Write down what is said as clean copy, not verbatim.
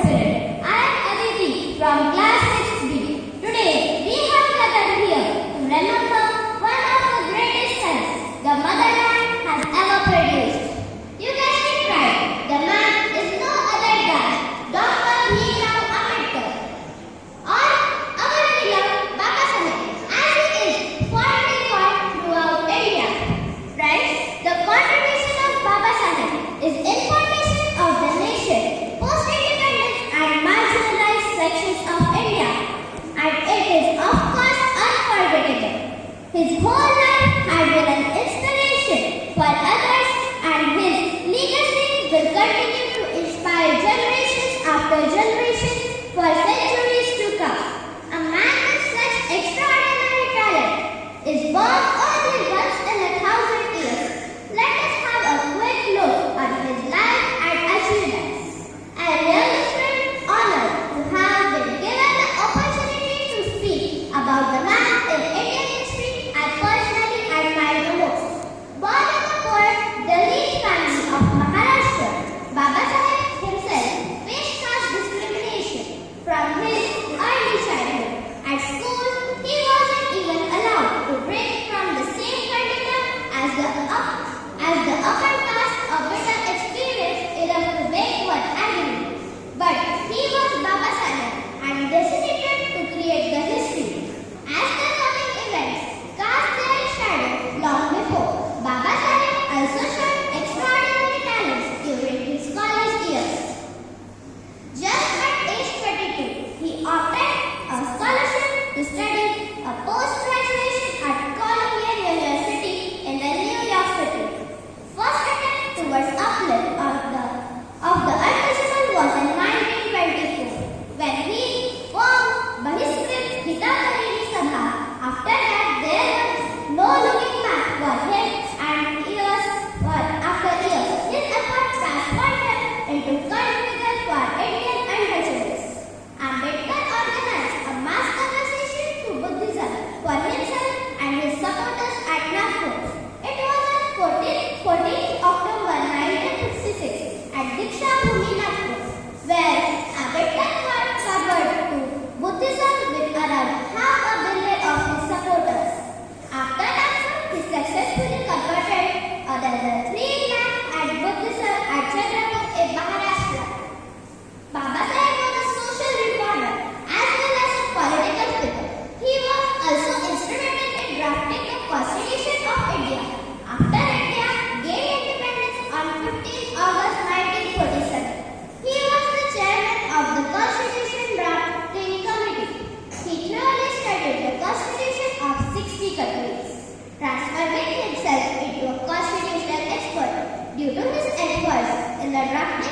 spirit. I am Aditi from class 6B. Today we have gathered here to remember one of the greatest sons the motherland has ever produced. You guessed it right. The man is no other than Dr. Ambedkar. Or our beloved Baba Saheb, as he is fondly called throughout India. Friends, the contribution of Baba Saheb is information of the nation, post-independence and marginalized sections of India, and it is of course unforgettable. His whole life had been an inspiration for others, and his legacy will continue to inspire generations after generations for centuries to come. A man with such extraordinary talent is born only once in 1,000 years. Let us have a quick look at his life and achievements. I really feel honored to have been given the opportunity to speak about the man in Indian history I personally admire the most. Born in the poor Dalit family of Maharashtra, Baba Saheb himself faced caste discrimination from his early childhood. At school, he wasn't even allowed to break from the same curriculum as the upper caste of better experience enough to make one angry. But he was Baba Saheb and decided to create the history. As the coming events cast their shadow long before, Baba Saheb also showed extraordinary talents during his college years. Just at age 22, he obtained a scholarship to study a post-graduation at Columbia University in the New York City. First attempt towards uplift of the untouchable was in 1924, when he formed Bahishkrit Hitakariri Sabha. After that, there was no looking back for him, and after years, his efforts transformed him into cult figure for Indian untouchables. Ambedkar organized a mass conversation to Buddhism for himself and his supporters at Nagpur. It was on 14th October 1956 at Diksha Bhumi, Nagpur, where Ambedkar covered to Buddhism with around 500 million of his supporters. After Nagpur, he successfully converted another 3 lakh at Buddhism at Chandrapur in Maharashtra. Baba Saheb was a social reformer as well as a political figure. He was also instrumental in drafting the Constitution of India after India gained independence on 15 August 1947. He was the chairman of the Constitution Drafting Committee. He thoroughly studied the Constitution of 60 countries, transforming himself into a constitutional expert. Due to his efforts in the drafting